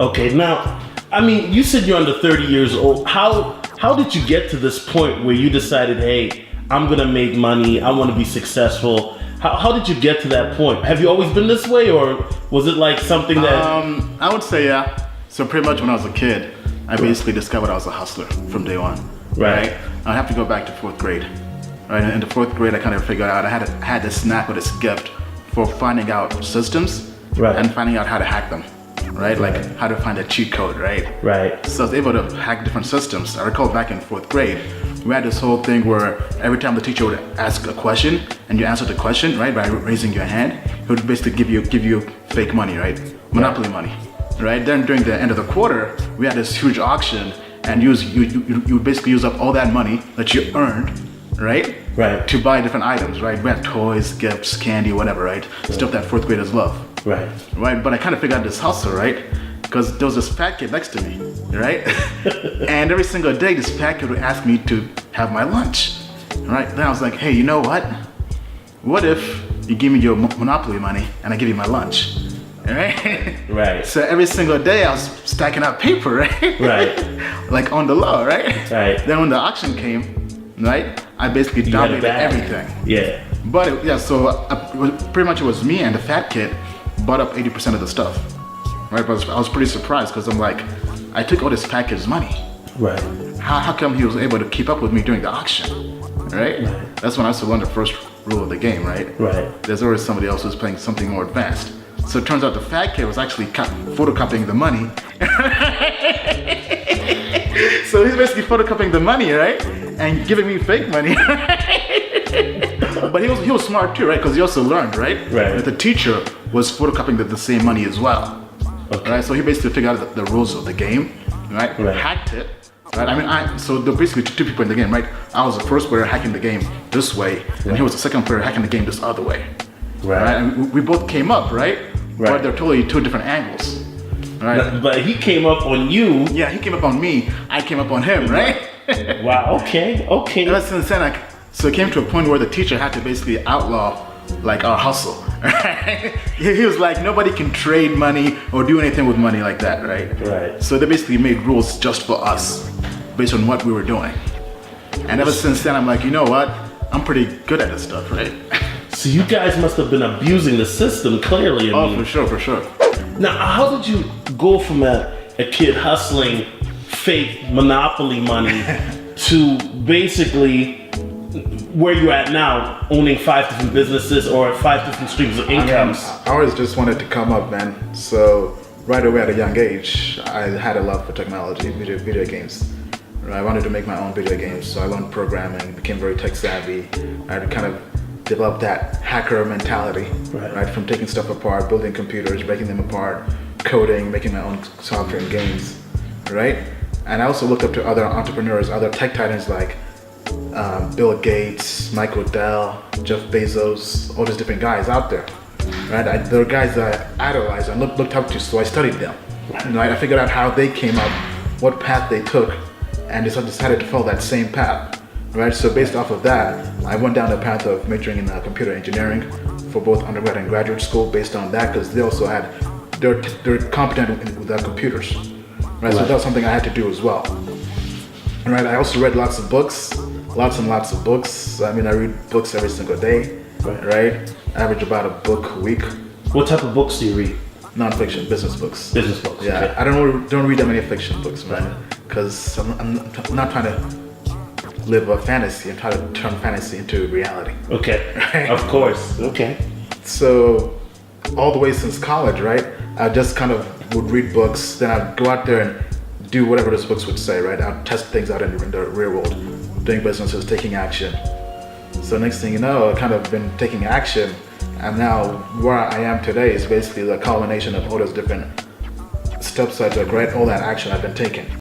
Okay, now, I mean, you said you're under 30 years old. How did you get to this point where you decided, hey, I'm gonna make money, I wanna be successful? How did you get to that point? Have you always been this way, or was it like something that... I would say, yeah. So pretty much when I was a kid, I basically discovered I was a hustler from day one. Right. I have to go back to 4th grade. Right, in the 4th grade, I kind of figured out I had this knack or this gift for finding out systems Right. and finding out how to hack them. Right, like how to find a cheat code, right? Right. So I was able to hack different systems. I recall back in 4th grade, we had this whole thing where every time the teacher would ask a question and you answered the question, right, by raising your hand, he would basically give you fake money, right? Monopoly money, right? Then during the end of the quarter, we had this huge auction, and you would basically use up all that money that you earned, right? Right. To buy different items, right? We had toys, gifts, candy, whatever, right? Stuff that 4th graders love. Right. Right, but I kind of figured out this hustle, right? Because there was this fat kid next to me, right? And every single day, this fat kid would ask me to have my lunch, right? Then I was like, hey, you know what? What if you give me your Monopoly money and I give you my lunch, right? Right. So every single day I was stacking up paper, right? Right. Like on the low, right? Right. Then when the auction came, right? I basically You had a dominated bag. everything. Yeah. But pretty much it was me and the fat kid bought up 80% of the stuff, right? But I was pretty surprised because I'm like, I took all this fat kid's money. Right. How come he was able to keep up with me during the auction, right? That's when I also learned the first rule of the game, right? Right. There's always somebody else who's playing something more advanced. So it turns out the fat kid was actually photocopying the money. So he's basically photocopying the money, right? And giving me fake money. But he was smart too, right? Because he also learned, right? Right. That the teacher was photocopying the same money as well. Okay. Right? So he basically figured out the rules of the game, right? Right. Hacked it. Right? I mean, so there were basically two people in the game, right? I was the first player hacking the game this way, and he was the second player hacking the game this other way. Right. And we both came up, right? Right. But they're totally two different angles. Right? But he came up on you. Yeah, he came up on me, I came up on him, right? Wow. Okay. Okay. Ever since then, so it came to a point where the teacher had to basically outlaw like our hustle. Right? He was like, nobody can trade money or do anything with money like that, right? Right. So they basically made rules just for us, based on what we were doing. And ever since then, I'm like, you know what? I'm pretty good at this stuff, right? So you guys must have been abusing the system, clearly. I Oh, mean. for sure, for sure. Now, how did you go from a kid hustling fake Monopoly money to basically where you're at now, owning 5 different businesses or 5 different streams of incomes? I always just wanted to come up, man. So right away at a young age, I had a love for technology, video games. I wanted to make my own video games, so I learned programming, became very tech savvy. I had to kind of develop that hacker mentality, right? From taking stuff apart, building computers, breaking them apart, coding, making my own software and games, right? And I also looked up to other entrepreneurs, other tech titans like Bill Gates, Michael Dell, Jeff Bezos, all these different guys out there, right? There are guys that I idolized and looked up to, so I studied them. Right? I figured out how they came up, what path they took, and decided to follow that same path. Right, so based off of that, I went down the path of majoring in computer engineering for both undergrad and graduate school based on that, because they also they're competent with their computers. Right, so that was something I had to do as well. Right, I also read lots and lots of books. I mean, I read books every single day, right? Average about a book a week. What type of books do you read? Non-fiction, business books. Business books. Yeah, Okay. I don't read that many fiction books, man, because I'm not trying to live a fantasy and try to turn fantasy into reality. Okay. Of course. Okay. So all the way since college, right? I just kind of would read books, then I'd go out there and do whatever those books would say, right? I'd test things out in the real world, doing businesses, taking action. So next thing you know, I've kind of been taking action, and now where I am today is basically the culmination of all those different steps I took, right? All that action I've been taking.